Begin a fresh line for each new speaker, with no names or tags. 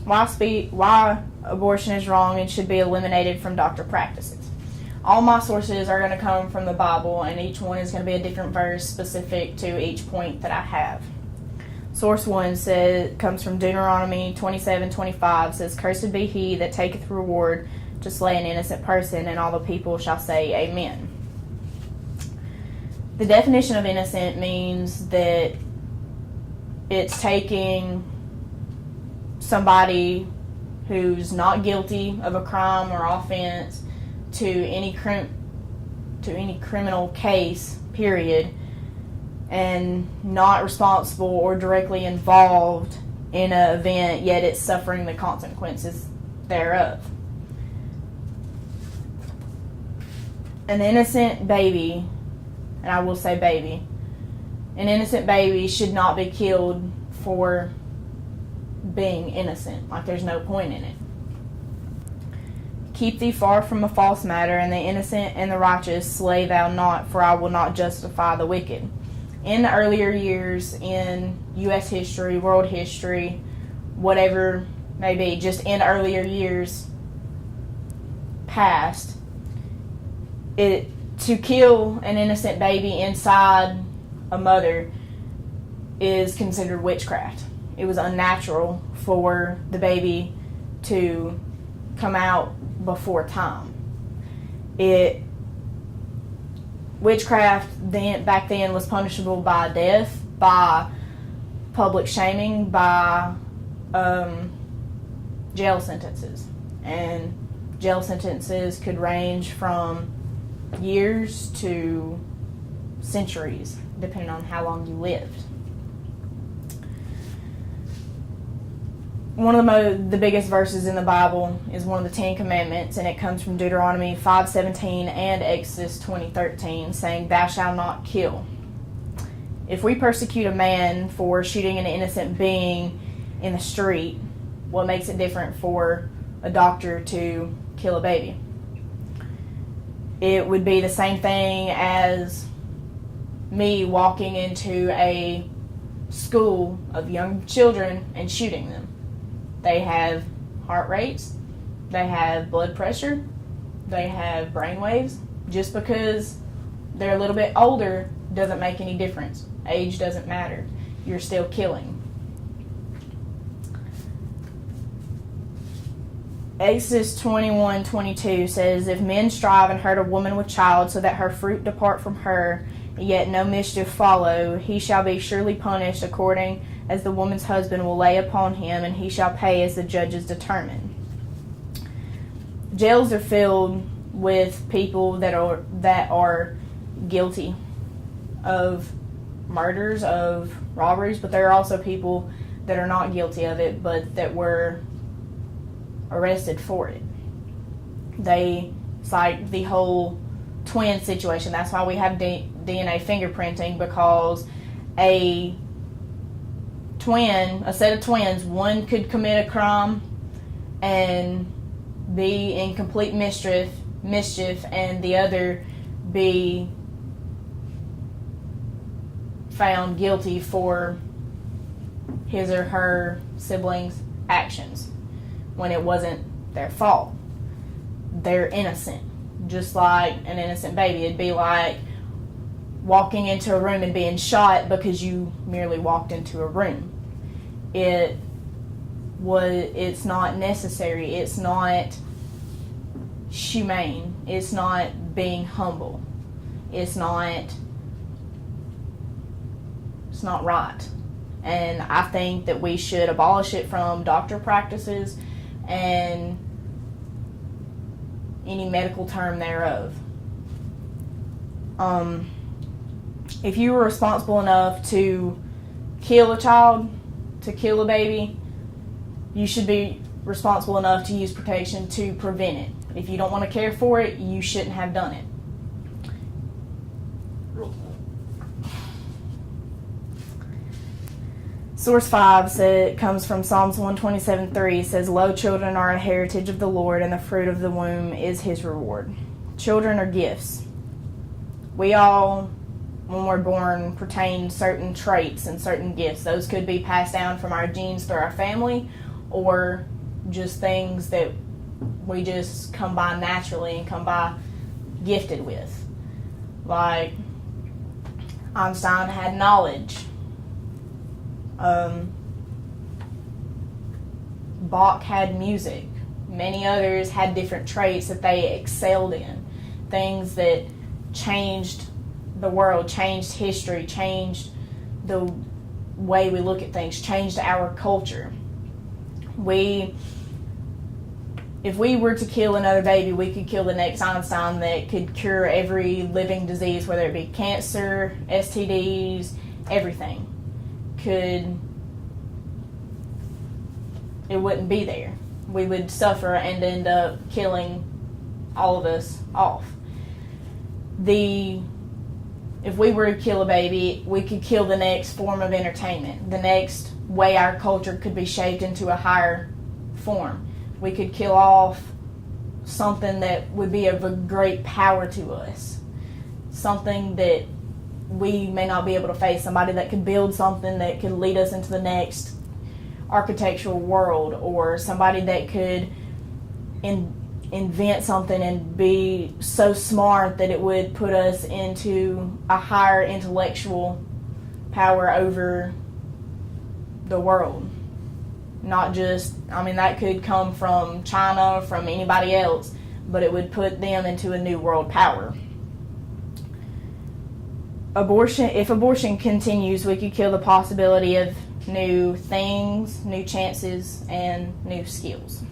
why abortion is wrong and should be eliminated from doctor practices. All my sources are going to come from the Bible, and each one is going to be a different verse specific to each point that I have. Source 1 comes from Deuteronomy 27:25, says, "Cursed be he that taketh reward to slay an innocent person," and all the people shall say, Amen. The definition of innocent means that it's taking somebody who's not guilty of a crime or offense to any criminal case, period, and not responsible or directly involved in an event, yet it's suffering the consequences thereof. An innocent baby, and I will say baby, an innocent baby should not be killed for being innocent. Like, there's no point in it. "Keep thee far from a false matter, and the innocent and the righteous slay thou not, for I will not justify the wicked." In the earlier years in U.S. history, world history, whatever may be, just in earlier years past, to kill an innocent baby inside a mother is considered witchcraft. It was unnatural for the baby to come out before time. Witchcraft back then was punishable by death, by public shaming, by jail sentences. And jail sentences could range from years to centuries, depending on how long you lived. One of the biggest verses in the Bible is one of the Ten Commandments, and it comes from Deuteronomy 5:17 and Exodus 20:13, saying, "Thou shalt not kill." If we persecute a man for shooting an innocent being in the street, what makes it different for a doctor to kill a baby? It would be the same thing as me walking into a school of young children and shooting them. They have heart rates, they have blood pressure, they have brain waves. Just because they're a little bit older doesn't make any difference. Age doesn't matter. You're still killing. Exodus 21:22 says, "If men strive and hurt a woman with child, so that her fruit depart from her, yet no mischief follow, he shall be surely punished according as the woman's husband will lay upon him, and he shall pay as the judges determine." Jails are filled with people that are guilty of murders, of robberies, but there are also people that are not guilty of it, but that were arrested for it. It's like the whole twin situation. That's why we have DNA fingerprinting, because a set of twins, one could commit a crime and be in complete mischief, and the other be found guilty for his or her siblings' actions when it wasn't their fault. They're innocent, just like an innocent baby. It'd be like walking into a room and being shot because you merely walked into a room. It's not necessary. It's not humane. It's not being humble. It's not right. And I think that we should abolish it from doctor practices and any medical term thereof. If you were responsible enough to kill a child, to kill a baby, you should be responsible enough to use protection to prevent it. If you don't want to care for it, you shouldn't have done it. Source 5 comes from Psalms 127:3, says, "Lo, children are a heritage of the Lord, and the fruit of the womb is his reward." Children are gifts. We all, when we're born, pertain certain traits and certain gifts. Those could be passed down from our genes through our family, or just things that we just come by naturally and come by gifted with. Like Einstein had knowledge. Bach had music. Many others had different traits that they excelled in. Things that changed the world, changed history, changed the way we look at things, changed our culture. If we were to kill another baby, we could kill the next Einstein that could cure every living disease, whether it be cancer, STDs, everything. It wouldn't be there. We would suffer and end up killing all of us off. If we were to kill a baby, we could kill the next form of entertainment, the next way our culture could be shaped into a higher form. We could kill off something that would be of a great power to us, something that we may not be able to face, somebody that could build something that could lead us into the next architectural world, or somebody that could invent something and be so smart that it would put us into a higher intellectual power over the world. Not just, that could come from China, from anybody else, but it would put them into a new world power. If abortion continues, we could kill the possibility of new things, new chances, and new skills.